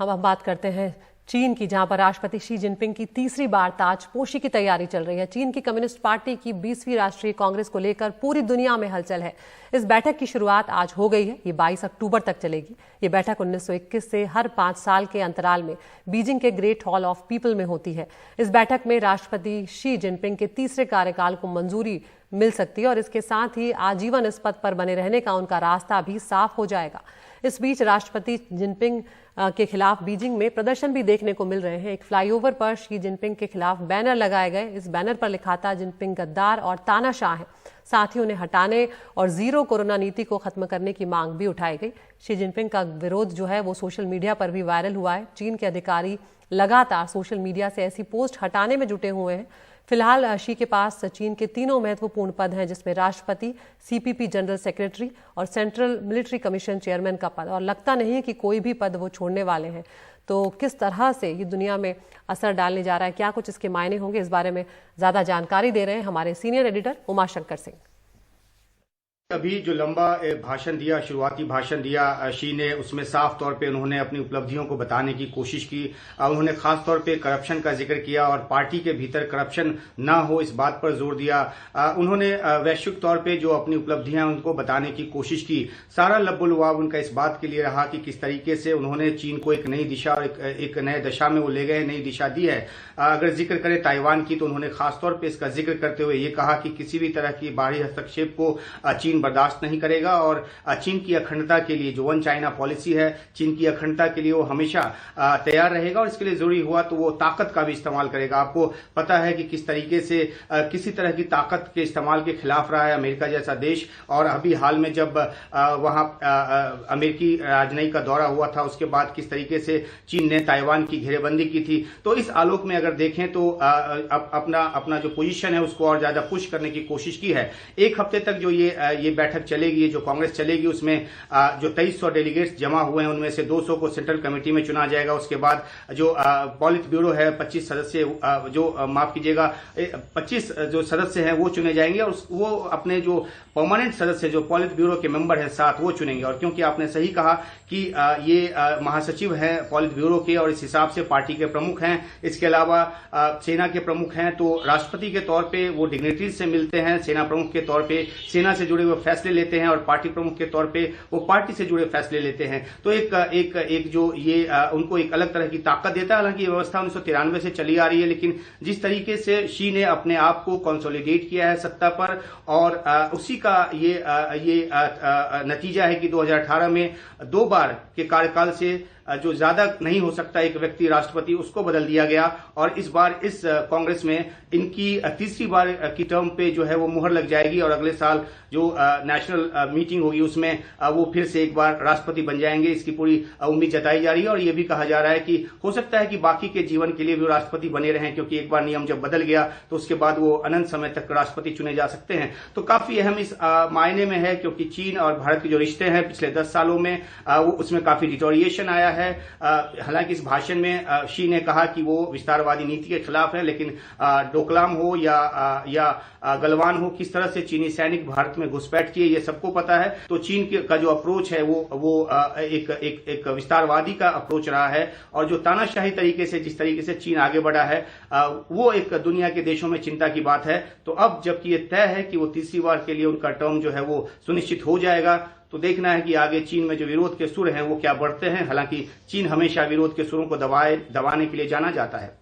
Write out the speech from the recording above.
अब बात करते हैं चीन की, जहां पर राष्ट्रपति शी जिनपिंग की तीसरी बार ताजपोशी की तैयारी चल रही है। चीन की कम्युनिस्ट पार्टी की 20वीं राष्ट्रीय कांग्रेस को लेकर पूरी दुनिया में हलचल है। इस बैठक की शुरुआत आज हो गई है। ये 22 अक्टूबर तक चलेगी। ये बैठक 1921 से हर 5 साल के अंतराल में बीजिंग के ग्रेट हॉल ऑफ पीपल में होती है। इस बैठक में राष्ट्रपति शी जिनपिंग के तीसरे कार्यकाल को मंजूरी मिल सकती है और इसके साथ ही आजीवन इस पद पर बने रहने का उनका रास्ता भी साफ हो जाएगा। इस बीच राष्ट्रपति जिनपिंग के खिलाफ बीजिंग में प्रदर्शन भी देखने को मिल रहे हैं। एक फ्लाईओवर पर शी जिनपिंग के खिलाफ बैनर लगाए गए। इस बैनर पर लिखा था, जिनपिंग गद्दार और तानाशाह हैं। साथ ही उन्हें हटाने और जीरो कोरोना नीति को खत्म करने की मांग भी उठाई गई। शी जिनपिंग का विरोध जो है वो सोशल मीडिया पर भी वायरल हुआ है। चीन के अधिकारी लगातार सोशल मीडिया से ऐसी पोस्ट हटाने में जुटे हुए हैं। फिलहाल शी के पास चीन के तीनों महत्वपूर्ण पद हैं, जिसमें राष्ट्रपति, सीपीपी जनरल सेक्रेटरी और सेंट्रल मिलिट्री कमीशन चेयरमैन का पद, और लगता नहीं है कि कोई भी पद वो छोड़ने वाले हैं। तो किस तरह से ये दुनिया में असर डालने जा रहा है, क्या कुछ इसके मायने होंगे, इस बारे में ज्यादा जानकारी दे रहे हैं हमारे सीनियर एडिटर उमाशंकर सिंह। अभी जो लंबा भाषण दिया, शुरुआती भाषण दिया शी ने, उसमें साफ तौर पे उन्होंने अपनी उपलब्धियों को बताने की कोशिश की। उन्होंने खास तौर पे करप्शन का जिक्र किया और पार्टी के भीतर करप्शन ना हो, इस बात पर जोर दिया। उन्होंने वैश्विक तौर पे जो अपनी उपलब्धियां उनको बताने की कोशिश की। सारा लब्बुलुआब उनका इस बात के लिए रहा कि किस तरीके से उन्होंने चीन को एक नई दिशा और एक नए दशा में वो ले गए, नई दिशा दी है। अगर जिक्र करें ताइवान की, तो उन्होंने खासतौर पर इसका जिक्र करते हुए ये कहा कि किसी भी तरह की बाहरी हस्तक्षेप को चीन बर्दाश्त नहीं करेगा और चीन की अखंडता के लिए जो वन चाइना पॉलिसी है, चीन की अखंडता के लिए वो हमेशा तैयार रहेगा और इसके लिए जरूरी हुआ तो वो ताकत का भी इस्तेमाल करेगा। आपको पता है कि किस तरीके से किसी तरह की ताकत के इस्तेमाल के खिलाफ रहा है अमेरिका जैसा देश। और अभी हाल में जब वहां अमेरिकी राजनयिक का दौरा हुआ था, उसके बाद किस तरीके से चीन ने ताइवान की घेरेबंदी की थी। तो इस आलोक में अगर देखें तो अपना जो पोजीशन है उसको और ज्यादा पुश करने की कोशिश की है। एक हफ्ते तक जो ये बैठक चलेगी, जो कांग्रेस चलेगी, उसमें जो 2300 डेलीगेट्स जमा हुए हैं उनमें से 200 को सेंट्रल कमेटी में चुना जाएगा। उसके बाद जो पॉलिट ब्यूरो है 25 सदस्य, जो माफ कीजिएगा 25 जो सदस्य हैं वो चुने जाएंगे और वो अपने जो परमानेंट सदस्य, जो पॉलिट ब्यूरो के मेंबर हैं 7, वो चुनेंगे। और क्योंकि आपने सही कहा कि ये महासचिव हैं पॉलिट ब्यूरो के और इस हिसाब से पार्टी के प्रमुख हैं, इसके अलावा सेना के प्रमुख हैं, तो राष्ट्रपति के तौर पर वो डिग्निटरीज से मिलते हैं, सेना प्रमुख के तौर पर सेना से जुड़े हुए फैसले लेते हैं और पार्टी प्रमुख के तौर पे वो पार्टी से जुड़े फैसले लेते हैं। तो एक जो ये उनको एक अलग तरह की ताकत देता है। हालांकि ये व्यवस्था 1993 से चली आ रही है, लेकिन जिस तरीके से शी ने अपने आप को कंसोलिडेट किया है सत्ता पर, और उसी का ये नतीजा है कि 2018 में 2 बार के कार्यकाल से जो ज्यादा नहीं हो सकता एक व्यक्ति राष्ट्रपति, उसको बदल दिया गया। और इस बार इस कांग्रेस में इनकी तीसरी बार की टर्म पे जो है वो मुहर लग जाएगी और अगले साल जो नेशनल मीटिंग होगी उसमें वो फिर से एक बार राष्ट्रपति बन जाएंगे। इसकी पूरी उम्मीद जताई जा रही है और ये भी कहा जा रहा है कि हो सकता है कि बाकी के जीवन के लिए भी राष्ट्रपति बने रहें, क्योंकि एक बार नियम जब बदल गया तो उसके बाद वो अनंत समय तक राष्ट्रपति चुने जा सकते हैं। तो काफी अहम इस मायने में है, क्योंकि चीन और भारत के जो रिश्ते हैं पिछले 10 सालों में वो उसमें काफी डिटोरिएशन आया है। हालांकि इस भाषण में शी ने कहा कि वो विस्तारवादी नीति के खिलाफ है, लेकिन डोकलाम हो या गलवान हो, किस तरह से चीनी सैनिक भारत में घुसपैठ किए ये सबको पता है। तो चीन का जो अप्रोच है वो एक विस्तारवादी का अप्रोच रहा है और जो तानाशाही तरीके से जिस तरीके से चीन आगे बढ़ा है वो एक दुनिया के देशों में चिंता की बात है। तो अब जबकि ये तय है कि वो तीसरी बार के लिए उनका टर्म जो है वो सुनिश्चित हो जाएगा, तो देखना है कि आगे चीन में जो विरोध के सुर हैं वो क्या बढ़ते हैं। हालांकि चीन हमेशा विरोध के सुरों को दबाने के लिए जाना जाता है।